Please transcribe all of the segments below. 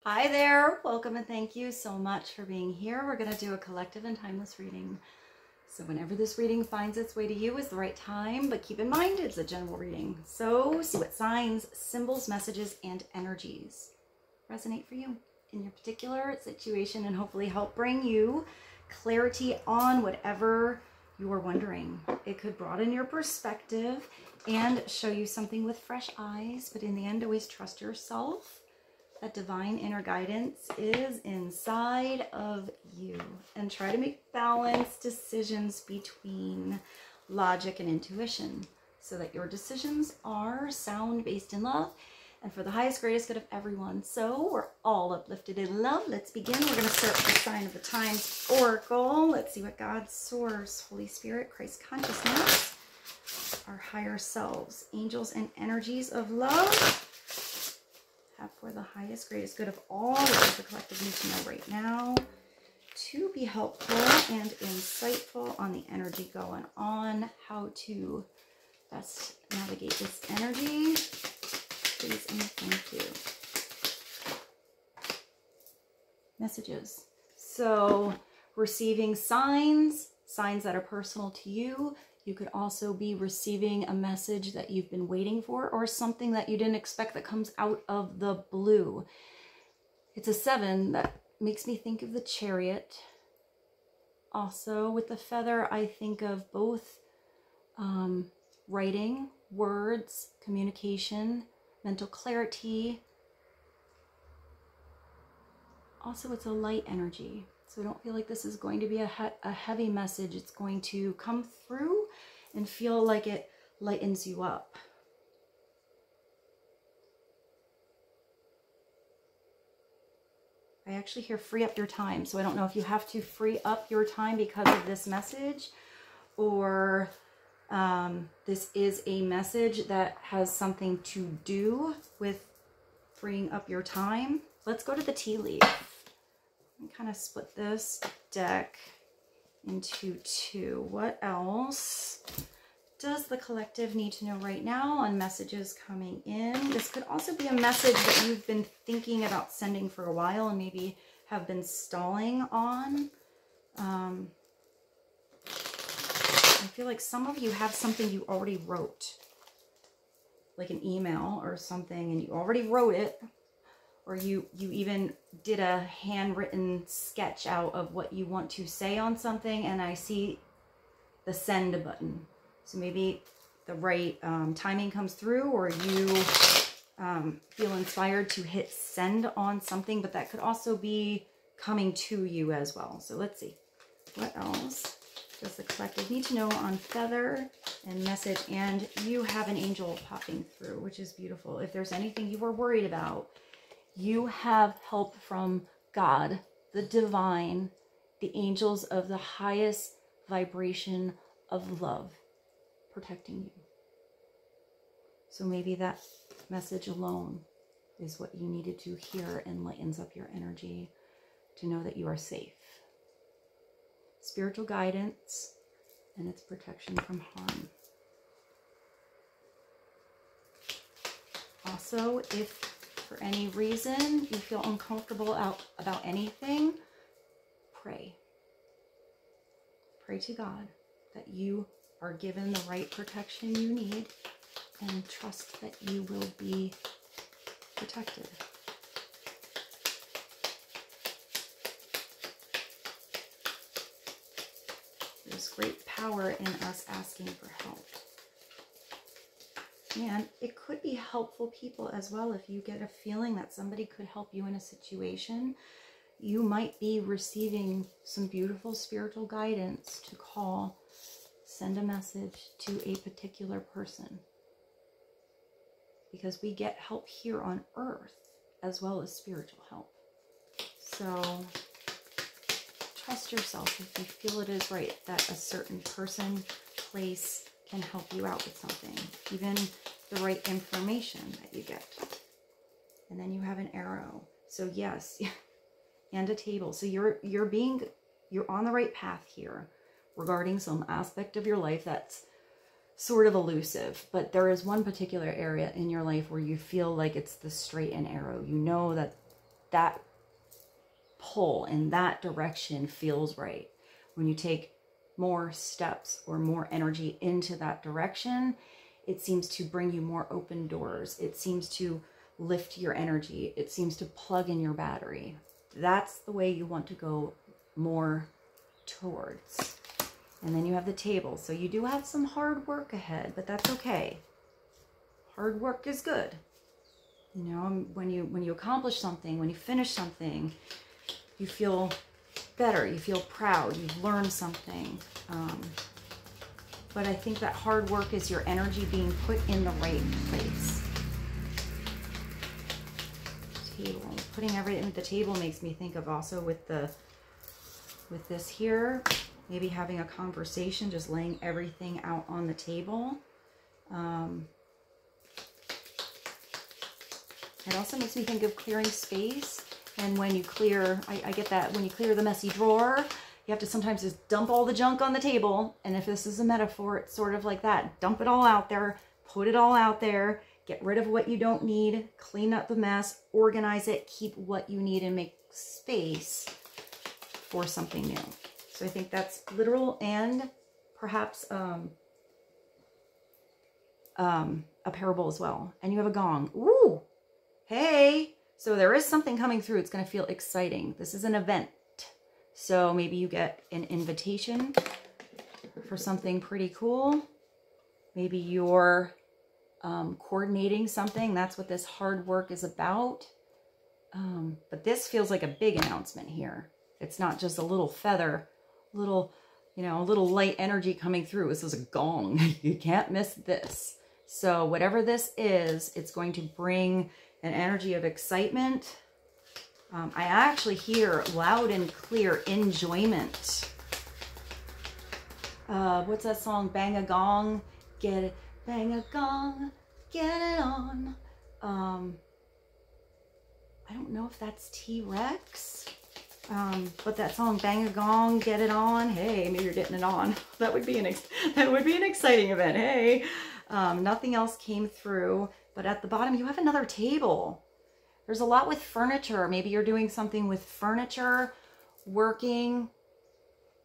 Hi there, welcome and thank you so much for being here. We're going to do a collective and timeless reading. So whenever this reading finds its way to you is the right time, but keep in mind it's a general reading. So see what signs, symbols, messages, and energies resonate for you in your particular situation and hopefully help bring you clarity on whatever you are wondering. It could broaden your perspective and show you something with fresh eyes, but in the end, always trust yourself. That divine inner guidance is inside of you, and try to make balanced decisions between logic and intuition so that your decisions are sound, based in love, and for the highest, greatest good of everyone. So we're all uplifted in love. Let's begin. We're going to start with the sign of the times oracle. Let's see what God, Source, Holy Spirit, Christ consciousness, our higher selves, angels, and energies of love have for the highest, greatest good of all. What does the collective need to know right now to be helpful and insightful on the energy going on? How to best navigate this energy? Please and thank you. Messages. So receiving signs that are personal to you. You could also be receiving a message that you've been waiting for, or something that you didn't expect that comes out of the blue. It's a 7 that makes me think of the Chariot. Also with the feather, I think of both writing, words, communication, mental clarity. Also, it's a light energy. So don't feel like this is going to be a heavy message. It's going to come through and feel like it lightens you up. I actually hear free up your time. So I don't know if you have to free up your time because of this message, or this is a message that has something to do with freeing up your time. Let's go to the tea leaf. And kind of split this deck into 2. What else does the collective need to know right now on messages coming in? This could also be a message that you've been thinking about sending for a while and maybe have been stalling on. I feel like some of you have something you already wrote, like an email or something, and you already wrote it. Or you even did a handwritten sketch out of what you want to say on something, and I see the send button. So maybe the right timing comes through, or you feel inspired to hit send on something, but that could also be coming to you as well. So let's see. What else does the collective need to know on feather and message? And you have an angel popping through, which is beautiful. If there's anything you were worried about, you have help from God, the divine, the angels of the highest vibration of love protecting you. So maybe that message alone is what you needed to hear and lightens up your energy to know that you are safe. Spiritual guidance and its protection from harm. Also, if for any reason you feel uncomfortable about anything, pray. Pray to God that you are given the right protection you need, and trust that you will be protected. There's great power in us asking for help. And it could be helpful people as well. If you get a feeling that somebody could help you in a situation, you might be receiving some beautiful spiritual guidance to call, send a message to a particular person. Because we get help here on earth as well as spiritual help. So trust yourself if you feel it is right that a certain person, place can help you out with something. Even the right information that you get. And then you have an arrow. So yes, and a table. So you're on the right path here regarding some aspect of your life that's sort of elusive, but there is one particular area in your life where you feel like it's the straight and arrow. You know that that pull in that direction feels right. When you take more steps or more energy into that direction, it seems to bring you more open doors. It seems to lift your energy. It seems to plug in your battery. That's the way you want to go more towards. And then you have the table. So you do have some hard work ahead, but that's okay. Hard work is good. You know, when you accomplish something, when you finish something, you feel better. You feel proud. You've learned something. But I think that hard work is your energy being put in the right place. Table. Putting everything at the table makes me think of also with this here, maybe having a conversation, just laying everything out on the table. It also makes me think of clearing space. And when you clear, I get that when you clear the messy drawer, you have to sometimes just dump all the junk on the table. And if this is a metaphor, it's sort of like that. Dump it all out there, put it all out there, get rid of what you don't need, clean up the mess, organize it, keep what you need, and make space for something new. So I think that's literal and perhaps a parable as well. And you have a gong. Ooh, hey. So there is something coming through. It's going to feel exciting. This is an event. So maybe you get an invitation for something pretty cool. Maybe you're coordinating something. That's what this hard work is about. But this feels like a big announcement here. It's not just a little feather, a little light energy coming through. This is a gong. You can't miss this. So whatever this is, it's going to bring an energy of excitement. I actually hear loud and clear enjoyment. What's that song? Bang a gong, get it. Bang a gong, get it on. I don't know if that's T-Rex. But that song, Bang a Gong, Get It On. Hey, maybe you're getting it on. That would be an exciting event. Hey, nothing else came through. But at the bottom, you have another table. There's a lot with furniture. Maybe you're doing something with furniture, working,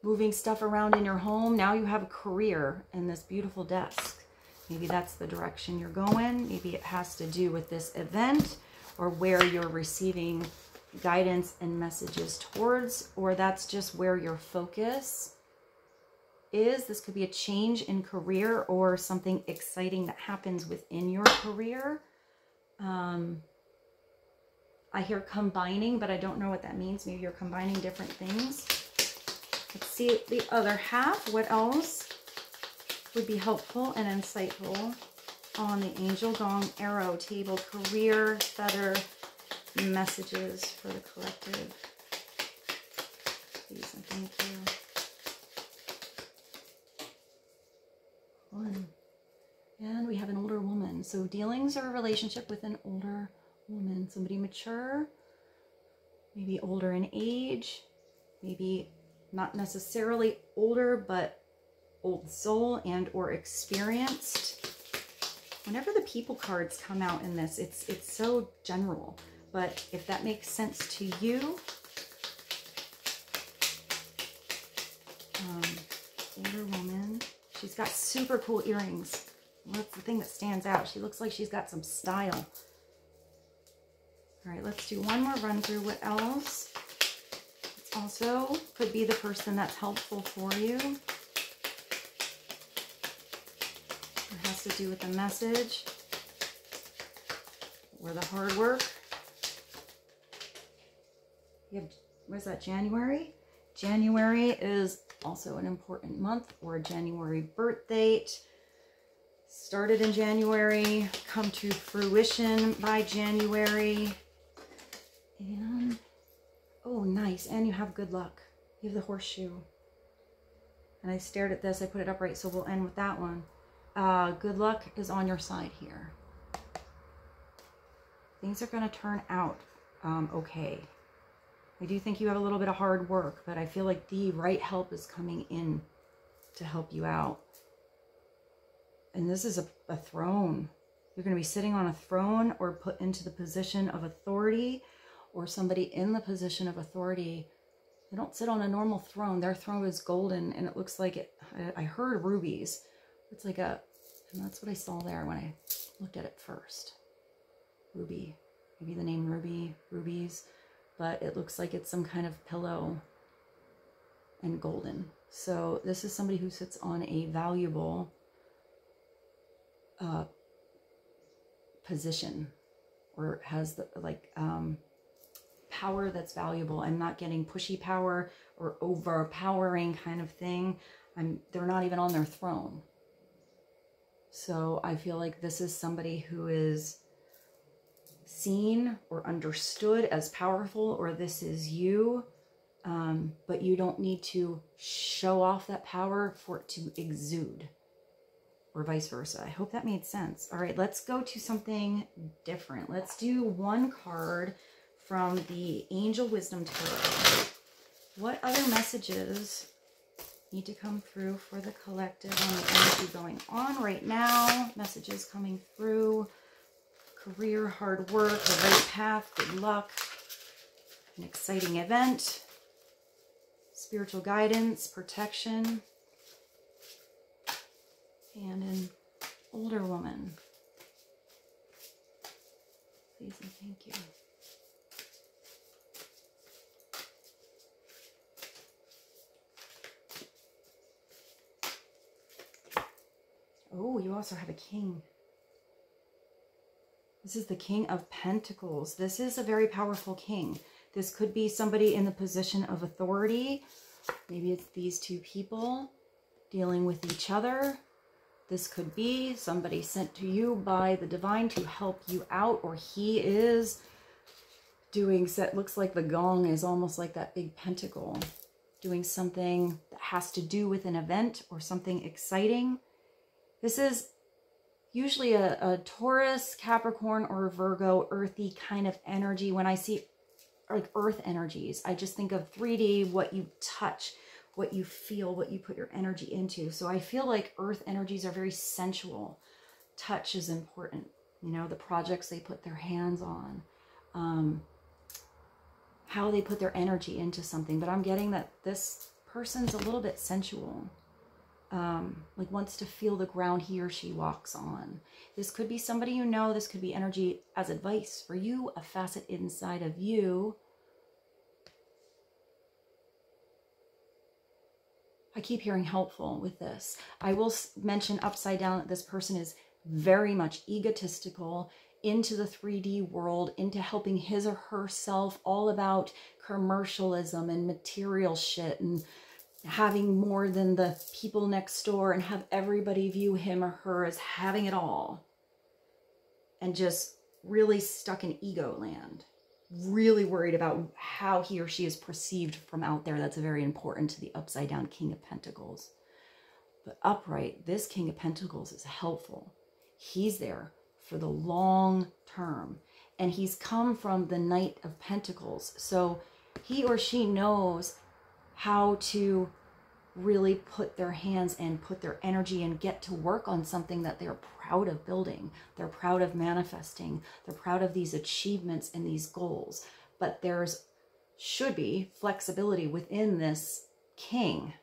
moving stuff around in your home. Now you have a career and this beautiful desk. Maybe that's the direction you're going. Maybe it has to do with this event or where you're receiving guidance and messages towards, or that's just where your focus is. This could be a change in career or something exciting that happens within your career. I hear combining, but I don't know what that means. Maybe you're combining different things. Let's see the other half. What else would be helpful and insightful on the Angel Gong Arrow Table? Career, feather, messages for the collective. Please and thank you. One. And we have an older woman. So dealings or a relationship with an older woman. Somebody mature, maybe older in age, maybe not necessarily older, but old soul and or experienced. Whenever the people cards come out in this, it's so general. But if that makes sense to you, older woman, she's got super cool earrings. That's the thing that stands out. She looks like she's got some style. All right, let's do one more run through. What else? It's also could be the person that's helpful for you. It has to do with the message or the hard work. You have, what is that, January? January is also an important month, or a January birth date. Started in January, come to fruition by January. And, oh, nice. And you have good luck. You have the horseshoe. And I stared at this. I put it upright, so we'll end with that one. Good luck is on your side here. Things are going to turn out okay. I do think you have a little bit of hard work, but I feel like the right help is coming in to help you out. And this is a throne. You're going to be sitting on a throne or put into the position of authority, or somebody in the position of authority. They don't sit on a normal throne. Their throne is golden, and it looks like it. I heard rubies. It's like a, and that's what I saw there when I looked at it first. Ruby, maybe the name Ruby, rubies, but it looks like it's some kind of pillow and golden. So this is somebody who sits on a valuable position, or has the power that's valuable. I'm not getting pushy power or overpowering kind of thing. They're not even on their throne. So I feel like this is somebody who is seen or understood as powerful, or this is you, but you don't need to show off that power for it to exude, or vice versa. I hope that made sense. All right, let's go to something different. Let's do one card from the Angel Wisdom Tarot. What other messages need to come through for the collective on the energy going on right now? Messages coming through. Career, hard work, the right path, good luck, an exciting event, spiritual guidance, protection, and an older woman. Please and thank you. Oh, you also have a king. This is the King of Pentacles. This is a very powerful king. This could be somebody in the position of authority. Maybe it's these two people dealing with each other. This could be somebody sent to you by the divine to help you out, or he is doing, it looks like the gong is almost like that big pentacle, doing something that has to do with an event or something exciting. This is usually a Taurus, Capricorn, or Virgo, earthy kind of energy. When I see like earth energies, I just think of 3D, what you touch, what you feel, what you put your energy into. So I feel like earth energies are very sensual. Touch is important. You know, the projects they put their hands on, how they put their energy into something. But I'm getting that this person's a little bit sensual. Like wants to feel the ground he or she walks on. This could be somebody you know. This could be energy as advice for you, a facet inside of you. I keep hearing helpful with this. I will mention upside down that this person is very much egotistical, into the 3D world, into helping his or herself, all about commercialism and material shit and having more than the people next door, and have everybody view him or her as having it all, and just really stuck in ego land, really worried about how he or she is perceived from out there. That's very important to the upside down King of Pentacles. But upright, this King of Pentacles is helpful. He's there for the long term, and he's come from the Knight of Pentacles, so he or she knows how to really put their hands and put their energy and get to work on something that they're proud of building. They're proud of manifesting. They're proud of these achievements and these goals. But there's should be flexibility within this king,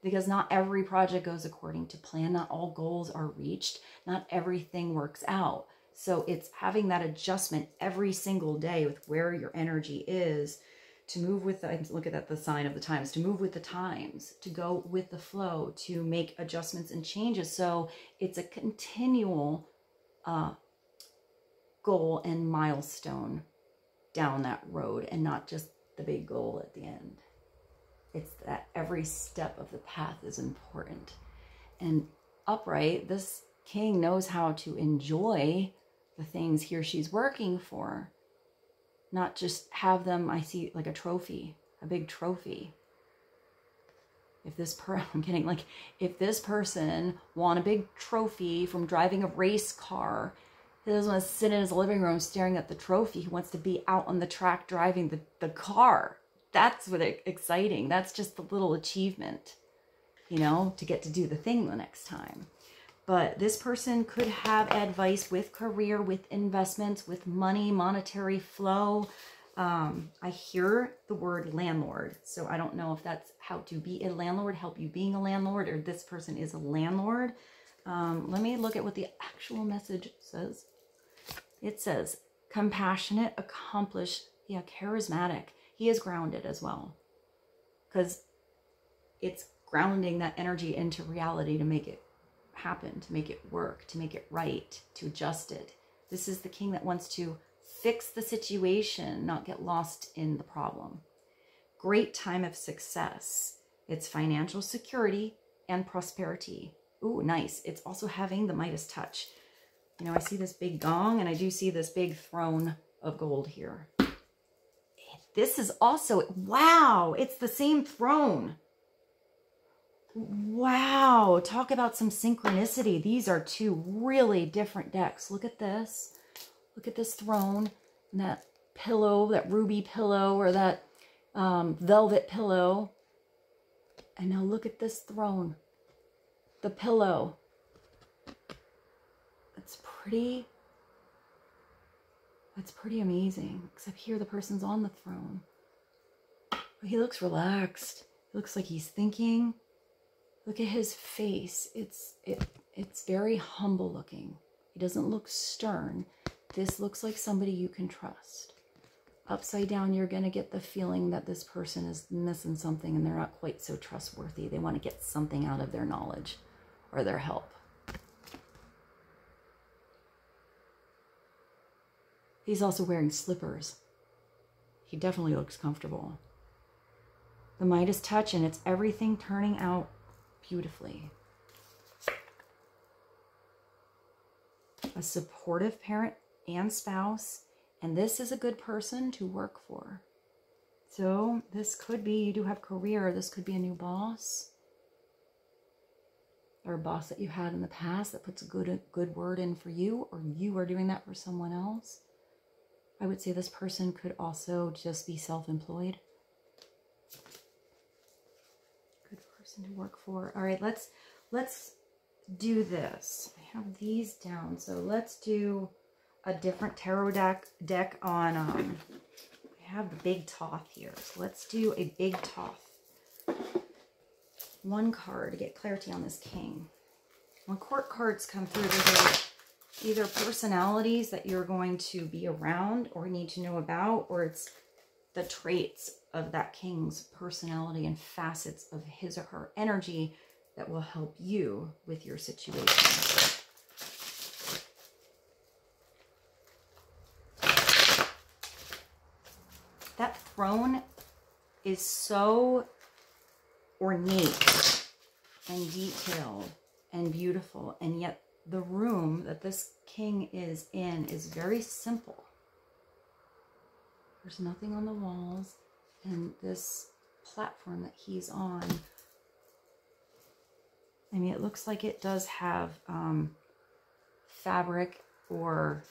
because not every project goes according to plan. Not all goals are reached. Not everything works out. So it's having that adjustment every single day with where your energy is, to move with the, look at that, the sign of the times, to move with the times, to go with the flow, to make adjustments and changes. So it's a continual goal and milestone down that road, and not just the big goal at the end. It's that every step of the path is important. And upright, this king knows how to enjoy the things he or she's working for. Not just have them, I see like a trophy, a big trophy. If this I'm kidding, like if this person won a big trophy from driving a race car, he doesn't want to sit in his living room staring at the trophy. He wants to be out on the track driving the car. That's what exciting. That's just the little achievement, you know, to get to do the thing the next time. But this person could have advice with career, with investments, with money, monetary flow. I hear the word landlord. So I don't know if that's how to be a landlord, help you being a landlord, or this person is a landlord. Let me look at what the actual message says. It says, compassionate, accomplished, yeah, charismatic. He is grounded as well. Because it's grounding that energy into reality to make it happen, to make it work, to make it right, to adjust it. This is the king that wants to fix the situation, not get lost in the problem. Great time of success. It's financial security and prosperity. Ooh, nice. It's also having the Midas touch. You know, I see this big gong, and I do see this big throne of gold here. This is also, wow, it's the same throne. Wow, talk about some synchronicity. These are two really different decks. Look at this. Look at this throne and that pillow, that ruby pillow, or that velvet pillow. And now look at this throne, the pillow. That's pretty amazing. Except here the person's on the throne. But he looks relaxed. It looks like he's thinking. Look at his face. It's very humble looking. He doesn't look stern. This looks like somebody you can trust. Upside down, you're going to get the feeling that this person is missing something and they're not quite so trustworthy. They want to get something out of their knowledge or their help. He's also wearing slippers. He definitely looks comfortable. The Midas touch, and it's everything turning out beautifully. A supportive parent and spouse, and this is a good person to work for. So this could be, you do have career, this could be a new boss, or a boss that you had in the past that puts a good word in for you, or you are doing that for someone else. I would say this person could also just be self-employed. Good person to work for. All right, let's do this. I have these down, so let's do a different tarot deck on. I have the big Toth here, so let's do a big Toth. One card to get clarity on this king. When court cards come through, there's either personalities that you're going to be around or need to know about, or it's the traits of that king's personality and facets of his or her energy that will help you with your situation. That throne is so ornate and detailed and beautiful, and yet the room that this king is in is very simple. There's nothing on the walls, and this platform that he's on, I mean, it looks like it does have fabric or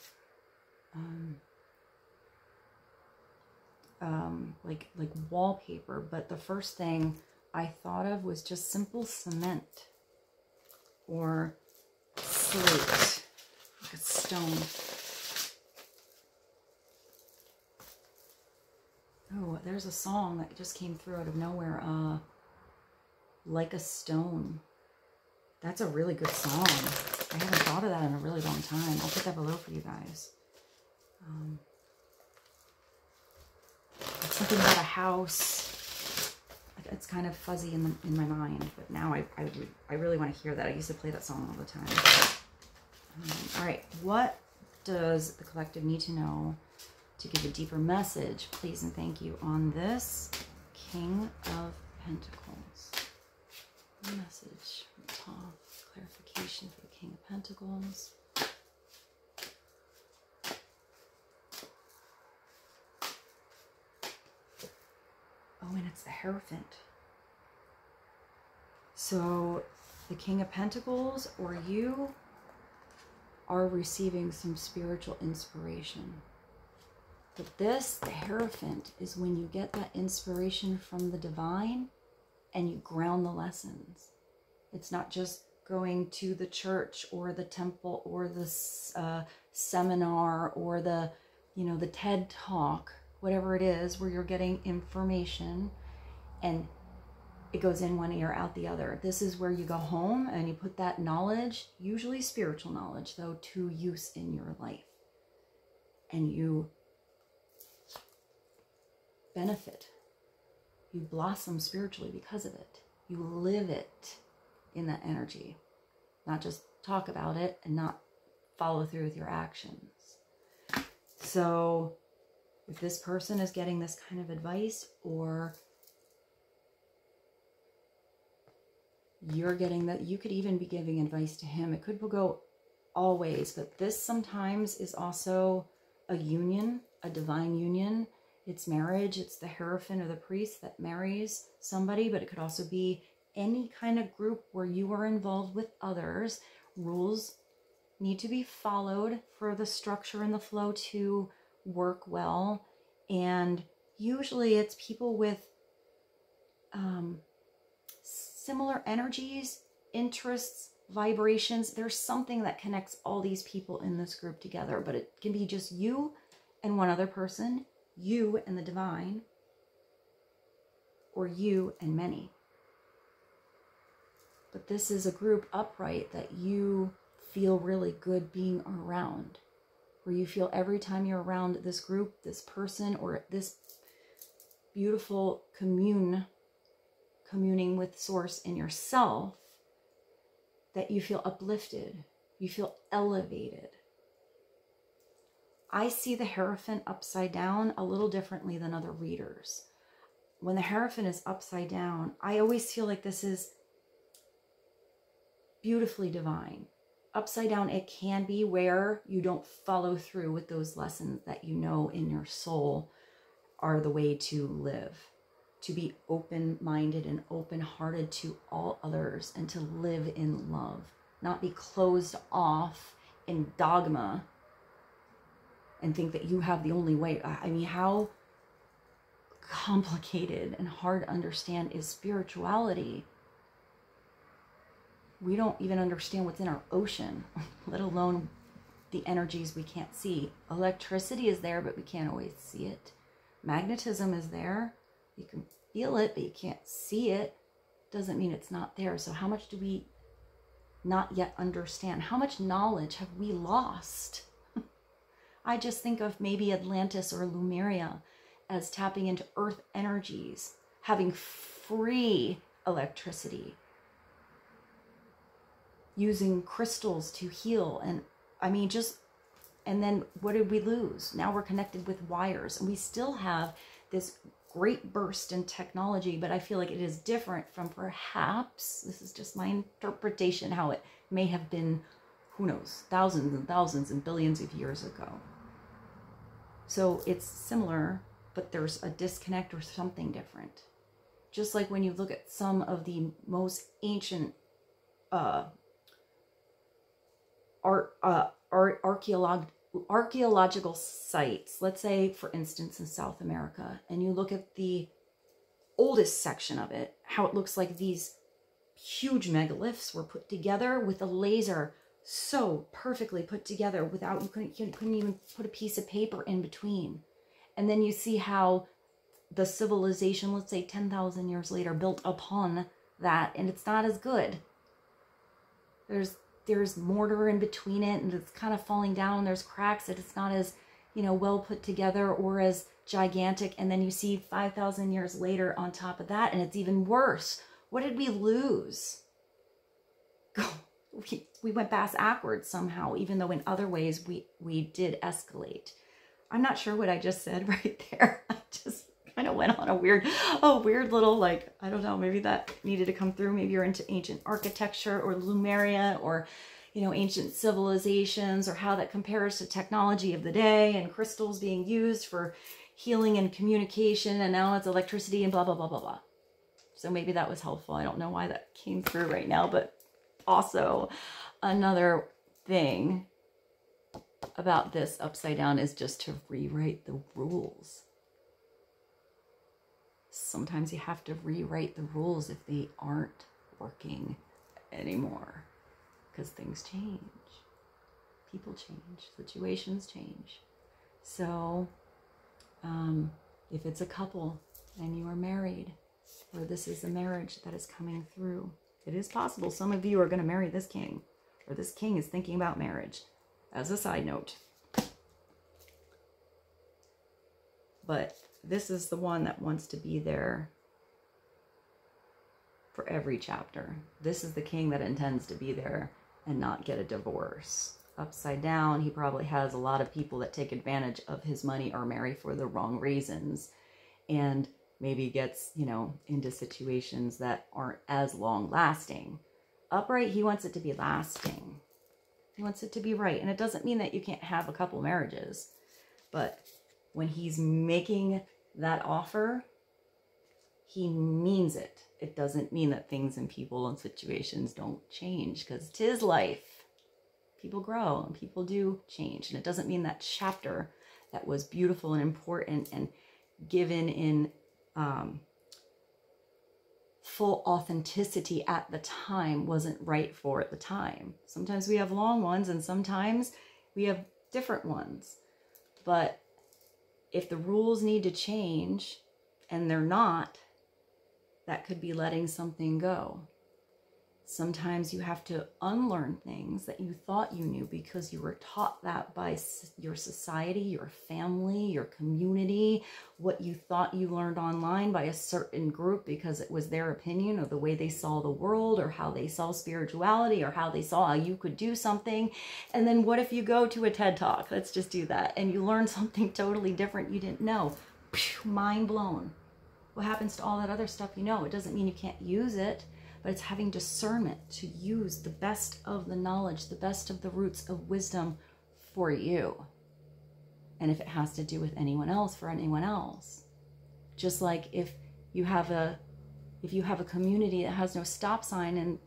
like wallpaper, but the first thing I thought of was just simple cement or slate, like a stone. Oh, there's a song that just came through out of nowhere. Like a Stone. That's a really good song. I haven't thought of that in a really long time. I'll put that below for you guys. It's something about a house. It's kind of fuzzy in my mind, but now I really want to hear that. I used to play that song all the time. All right, what does the collective need to know to give a deeper message, please and thank you, on this King of Pentacles? Message from the top, clarification for the King of Pentacles. Oh, and it's the Hierophant. So the King of Pentacles or you are receiving some spiritual inspiration. But this, the Hierophant, is when you get that inspiration from the divine and you ground the lessons. It's not just going to the church or the temple or the seminar or the, you know, the TED Talk whatever it is, where you're getting information and it goes in one ear, out the other. This is where you go home and you put that knowledge, usually spiritual knowledge though, to use in your life. And you benefit. You blossom spiritually because of it. You live it in that energy. Not just talk about it and not follow through with your actions. So if this person is getting this kind of advice, or you're getting that, you could even be giving advice to him. It could go all ways, but this sometimes is also a union, a divine union. It's marriage. It's the Hierophant or the priest that marries somebody, but it could also be any kind of group where you are involved with others. Rules need to be followed for the structure and the flow to work well. And usually it's people with similar energies, interests, vibrations. There's something that connects all these people in this group together, but it can be just you and one other person, you and the divine, or you and many. But this is a group upright that you feel really good being around, where you feel every time you're around this group, this person, or this beautiful communing with source in yourself, that you feel uplifted, you feel elevated. I see the Hierophant upside down a little differently than other readers. When the Hierophant is upside down, I always feel like this is beautifully divine. Upside down, it can be where you don't follow through with those lessons that you know in your soul are the way to live. To be open-minded and open-hearted to all others, and to live in love. Not be closed off in dogma and think that you have the only way. I mean, how complicated and hard to understand is spirituality. We don't even understand what's in our ocean, let alone the energies we can't see. Electricity is there, but we can't always see it. Magnetism is there. You can feel it, but you can't see it. Doesn't mean it's not there. So how much do we not yet understand? How much knowledge have we lost? I just think of maybe Atlantis or Lemuria as tapping into earth energies, having free electricity, using crystals to heal. And I mean, and then what did we lose? Now we're connected with wires, and we still have this great burst in technology, but I feel like it is different from, perhaps, this is just my interpretation, how it may have been, who knows, thousands and thousands and billions of years ago. So it's similar, but there's a disconnect or something different. Just like when you look at some of the most ancient archaeological sites, let's say, for instance, in South America, and you look at the oldest section of it, how it looks like these huge megaliths were put together with a laser, so perfectly put together without, you couldn't even put a piece of paper in between. And then you see how the civilization, let's say 10,000 years later, built upon that, and it's not as good. There's mortar in between it, and it's kind of falling down. There's cracks, that it's not as, well put together or as gigantic. And then you see 5,000 years later on top of that, and it's even worse. What did we lose? We went backwards somehow, even though in other ways we did escalate. I'm not sure what I just said right there. I just kind of went on a weird little, like, I don't know, maybe that needed to come through. Maybe you're into ancient architecture or Lemuria, or, ancient civilizations, or how that compares to technology of the day and crystals being used for healing and communication, and now it's electricity and blah, blah, blah, blah, blah. So maybe that was helpful. I don't know why that came through right now, but also another thing about this upside down is just to rewrite the rules. Sometimes you have to rewrite the rules if they aren't working anymore, because things change, people change, situations change. So If it's a couple and you are married, or this is a marriage that is coming through, it is possible some of you are going to marry this king, or this king is thinking about marriage, as a side note. But this is the one that wants to be there for every chapter. This is the king that intends to be there and not get a divorce. Upside down, he probably has a lot of people that take advantage of his money or marry for the wrong reasons, and maybe gets, you know, into situations that aren't as long lasting. Upright, he wants it to be lasting. He wants it to be right. And it doesn't mean that you can't have a couple marriages, but when he's making that offer, he means it. It doesn't mean that things and people and situations don't change, because 'tis life. People grow and people do change. And it doesn't mean that chapter that was beautiful and important and given in full authenticity at the time wasn't right for at the time. Sometimes we have long ones and sometimes we have different ones. But if the rules need to change and they're not, that could be letting something go. Sometimes you have to unlearn things that you thought you knew because you were taught that by your society, your family, your community, what you thought you learned online by a certain group because it was their opinion or the way they saw the world or how they saw spirituality or how they saw how you could do something. And then what if you go to a TED Talk, let's just do that, and you learn something totally different you didn't know? Mind blown. What happens to all that other stuff you know? It doesn't mean you can't use it. But it's having discernment to use the best of the knowledge, the best of the roots of wisdom for you. And if it has to do with anyone else, for anyone else. Just like if you have a community that has no stop sign and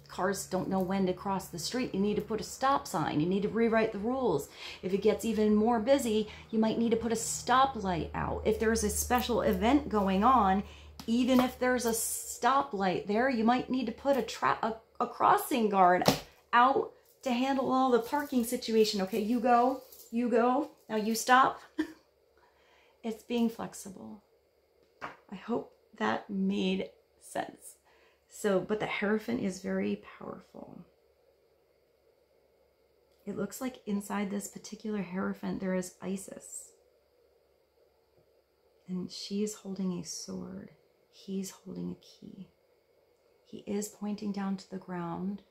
cars don't know when to cross the street, you need to put a stop sign. You need to rewrite the rules. If it gets even more busy, you might need to put a stoplight out. If there's a special event going on, even if there's a stoplight there, you might need to put a crossing guard out to handle all the parking situation. Okay, you go, now you stop. It's being flexible. I hope that made sense. So, but the Hierophant is very powerful. It looks like inside this particular Hierophant there is Isis. And she's holding a sword. He's holding a key. He is pointing down to the ground,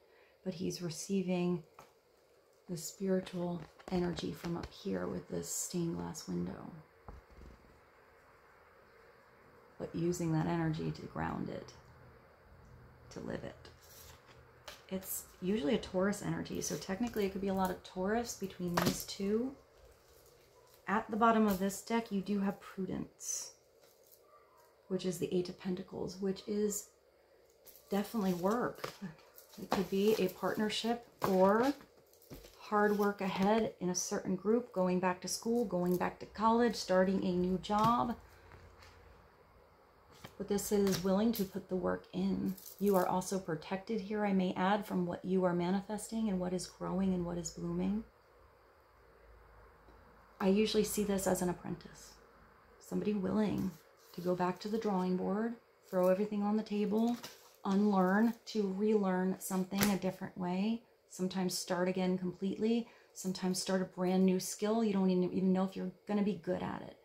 but he's receiving the spiritual energy from up here with this stained glass window. But using that energy to ground it, to live it. It's usually a Taurus energy, so technically it could be a lot of Taurus between these two. At the bottom of this deck, you do have Prudence, which is the Eight of Pentacles, which is definitely work. It could be a partnership or hard work ahead in a certain group, going back to school, going back to college, starting a new job. But this is willing to put the work in. You are also protected here, I may add, from what you are manifesting and what is growing and what is blooming. I usually see this as an apprentice. Somebody willing to go back to the drawing board, throw everything on the table, unlearn to relearn something a different way, sometimes start again completely, sometimes start a brand new skill. You don't even know if you're going to be good at it.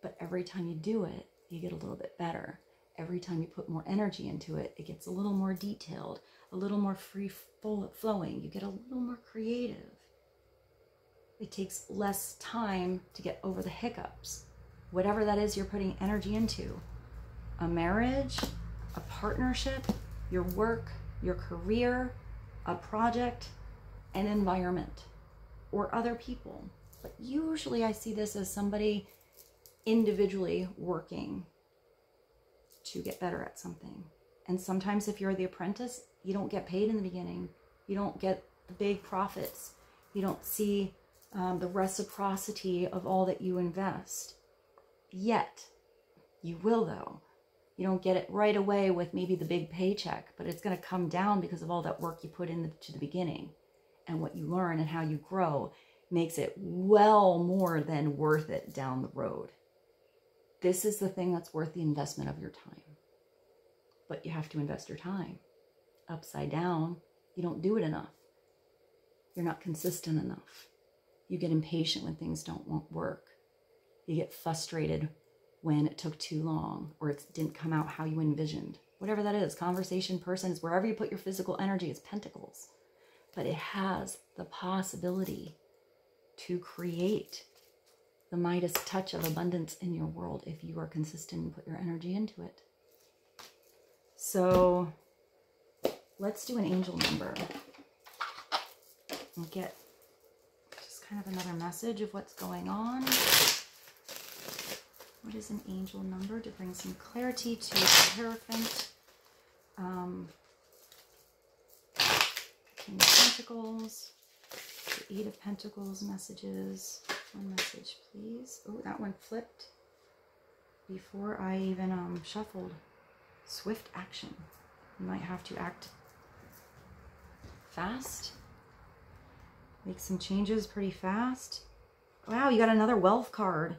But every time you do it, you get a little bit better. Every time you put more energy into it, it gets a little more detailed, a little more free-flowing. You get a little more creative. It takes less time to get over the hiccups. Whatever that is you're putting energy into, a marriage, a partnership, your work, your career, a project, an environment, or other people. But usually I see this as somebody individually working to get better at something. And sometimes if you're the apprentice, you don't get paid in the beginning. You don't get the big profits. You don't see the reciprocity of all that you invest. Yet, you will though. You don't get it right away with maybe the big paycheck, but it's going to come down because of all that work you put into the beginning and what you learn and how you grow. makes it well more than worth it down the road. This is the thing that's worth the investment of your time. But you have to invest your time. Upside down, you don't do it enough. You're not consistent enough. You get impatient when things don't work. You get frustrated when it took too long or it didn't come out how you envisioned. Whatever that is, conversation, person, is wherever you put your physical energy, it's pentacles. But it has the possibility to create the Midas touch of abundance in your world if you are consistent and put your energy into it. So let's do an angel number and get just kind of another message of what's going on. What is an angel number to bring some clarity to the Hierophant? King of Pentacles, the 8 of Pentacles messages. One message, please. Oh, that one flipped before I even shuffled. Swift action. You might have to act fast. Make some changes pretty fast. Wow, you got another wealth card.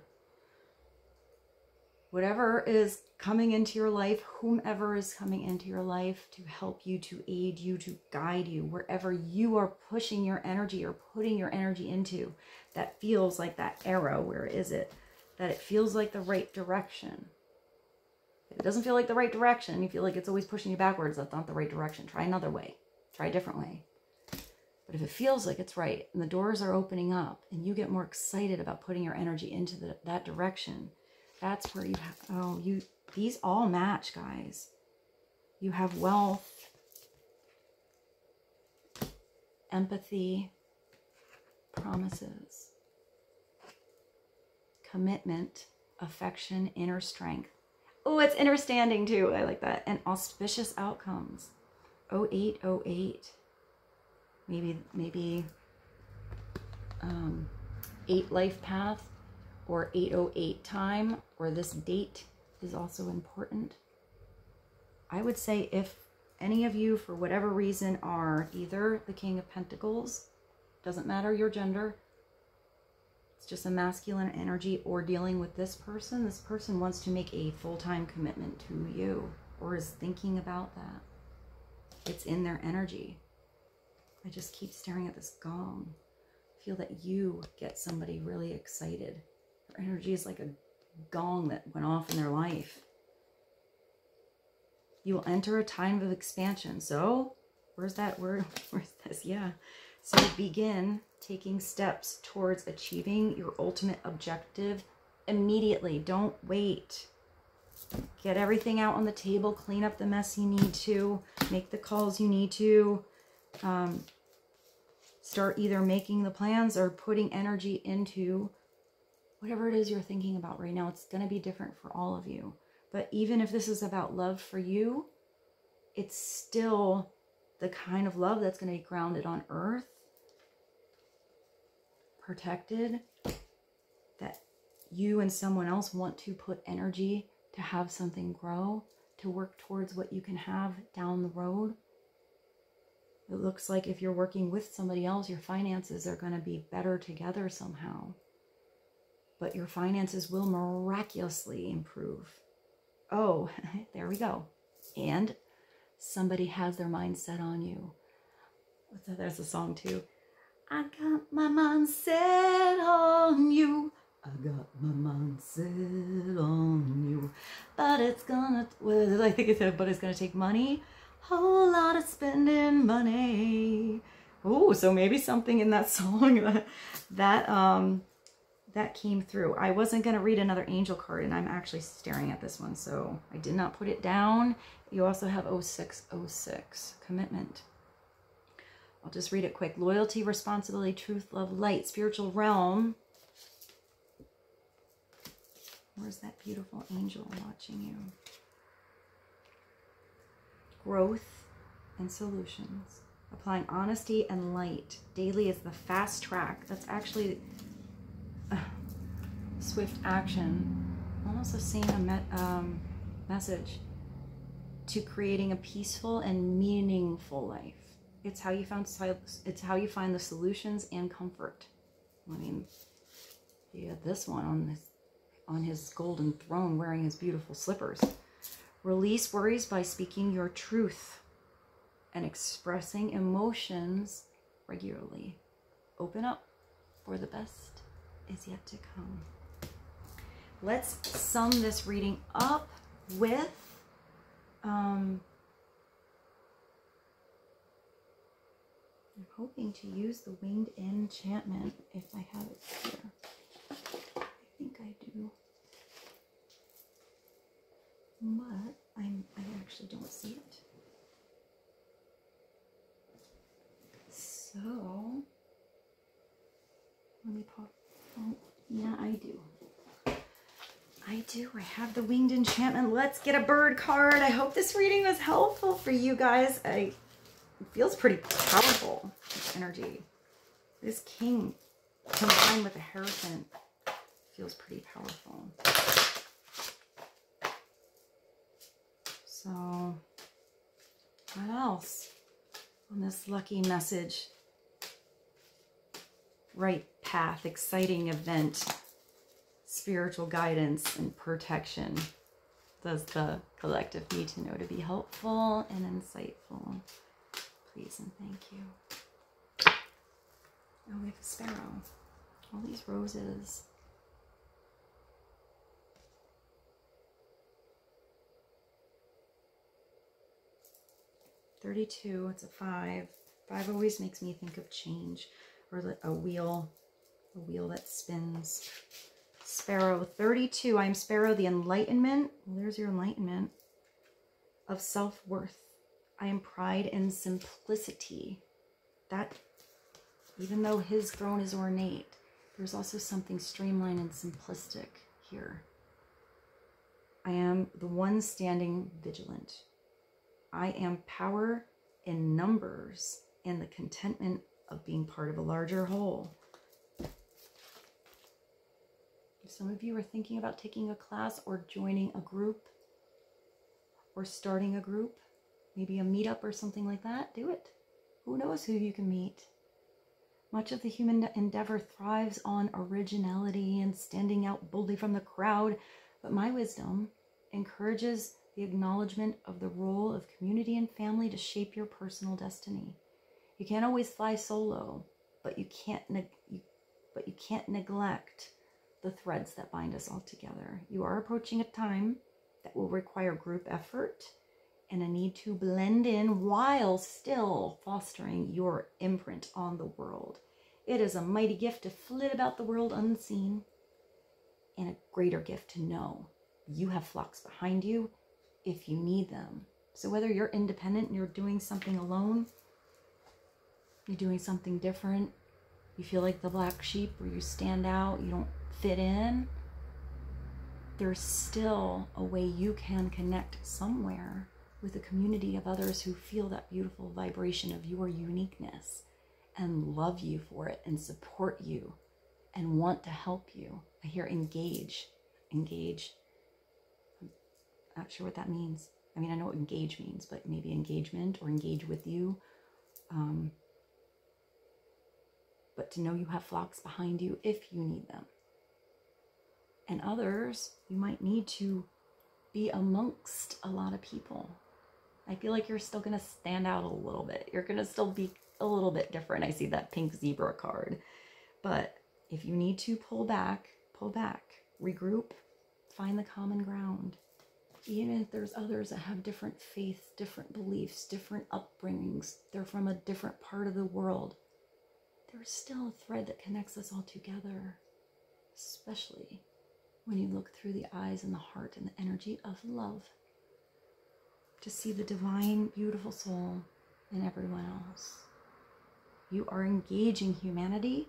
Whatever is coming into your life, whomever is coming into your life to help you, to aid you, to guide you, wherever you are pushing your energy or putting your energy into, that feels like that arrow, where is it? That it feels like the right direction. If it doesn't feel like the right direction, you feel like it's always pushing you backwards, that's not the right direction. Try another way. Try a different way. But if it feels like it's right, and the doors are opening up, and you get more excited about putting your energy into that direction, that's where you have, these all match, guys. You have wealth, empathy, promises, commitment, affection, inner strength. Oh, it's understanding too. I like that. And auspicious outcomes. 0808. Maybe 8 life path, or 808 time, or this date is also important. I would say if any of you, for whatever reason, are either the King of Pentacles, doesn't matter your gender, it's just a masculine energy, or dealing with this person wants to make a full-time commitment to you, or is thinking about that. It's in their energy. I just keep staring at this gong. I feel that you get somebody really excited. Their energy is like a gong that went off in their life. You will enter a time of expansion. So, where's that word? Where's this? Yeah. So begin taking steps towards achieving your ultimate objective immediately. Don't wait. Get everything out on the table. Clean up the mess you need to. Make the calls you need to. Start either making the plans or putting energy into whatever it is you're thinking about right now. It's going to be different for all of you. But even if this is about love for you, it's still the kind of love that's going to be grounded on earth, protected, that you and someone else want to put energy to have something grow, to work towards what you can have down the road. It looks like if you're working with somebody else, your finances are going to be better together somehow. But your finances will miraculously improve. Oh, there we go. And somebody has their mind set on you. There's a song too. I got my mind set on you. I got my mind set on you. But it's gonna, I think it said, but it's gonna take money. Whole lot of spending money. Oh, so maybe something in that song that came through. I wasn't going to read another angel card, and I'm actually staring at this one, so I did not put it down. You also have 0606, commitment. I'll just read it quick. Loyalty, responsibility, truth, love, light, spiritual realm. Where's that beautiful angel watching you? Growth and solutions. Applying honesty and light. Daily is the fast track. That's actually swift action. Almost the same message to creating a peaceful and meaningful life. It's how you find the solutions and comfort. I mean, he had this one on his golden throne wearing his beautiful slippers. Release worries by speaking your truth and expressing emotions regularly. Open up, for the best is yet to come. Let's sum this reading up with I'm hoping to use the winged enchantment if I have it here. I think I do. But I actually don't see it. So let me pop. Oh, yeah, I do. I have the winged enchantment. Let's get a bird card. I hope this reading was helpful for you guys. It feels pretty powerful, this energy. This king combined with the Hierophant feels pretty powerful. So, what else on this lucky message? Right path, exciting event, spiritual guidance and protection. Does the collective need to know to be helpful and insightful? Please and thank you. Oh, we have a sparrow. All these roses. $32, it's a 5. 5 always makes me think of change, or a wheel that spins. Sparrow, 32. I'm Sparrow, the enlightenment. Well, there's your enlightenment of self-worth. I am pride and simplicity. That, even though his throne is ornate, there's also something streamlined and simplistic here. I am the one standing vigilant. I am power in numbers and the contentment of being part of a larger whole. If some of you are thinking about taking a class or joining a group or starting a group, maybe a meetup or something like that, do it. Who knows who you can meet? Much of the human endeavor thrives on originality and standing out boldly from the crowd, but my wisdom encourages the acknowledgement of the role of community and family to shape your personal destiny. You can't always fly solo, but you can't neglect the threads that bind us all together. You are approaching a time that will require group effort and a need to blend in while still fostering your imprint on the world. It is a mighty gift to flit about the world unseen, and a greater gift to know you have flocks behind you if you need them. So whether you're independent and you're doing something alone, you're doing something different, you feel like the black sheep where you stand out, you don't fit in, there's still a way you can connect somewhere with a community of others who feel that beautiful vibration of your uniqueness and love you for it and support you and want to help you. I hear engage. Engage. I'm not sure what that means. I mean, I know what engage means, but maybe engagement or engage with you. But to know you have flocks behind you if you need them. And others, you might need to be amongst a lot of people. I feel like you're still going to stand out a little bit. You're going to still be a little bit different. I see that pink zebra card. But if you need to pull back, regroup, find the common ground. Even if there's others that have different faiths, different beliefs, different upbringings, they're from a different part of the world, there's still a thread that connects us all together, especially when you look through the eyes and the heart and the energy of love, to see the divine, beautiful soul in everyone else. You are engaging humanity.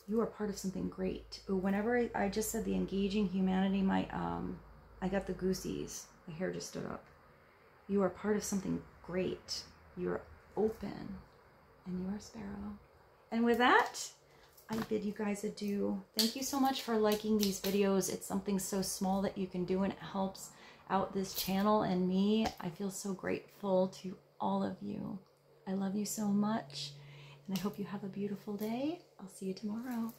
You are part of something great. Whenever I just said the engaging humanity, I got the goosies. My hair just stood up. You are part of something great. You are open, and you are Sparrow. And with that, I bid you guys adieu. Thank you so much for liking these videos. It's something so small that you can do, and it helps out this channel and me. I feel so grateful to all of you. I love you so much, and I hope you have a beautiful day. I'll see you tomorrow.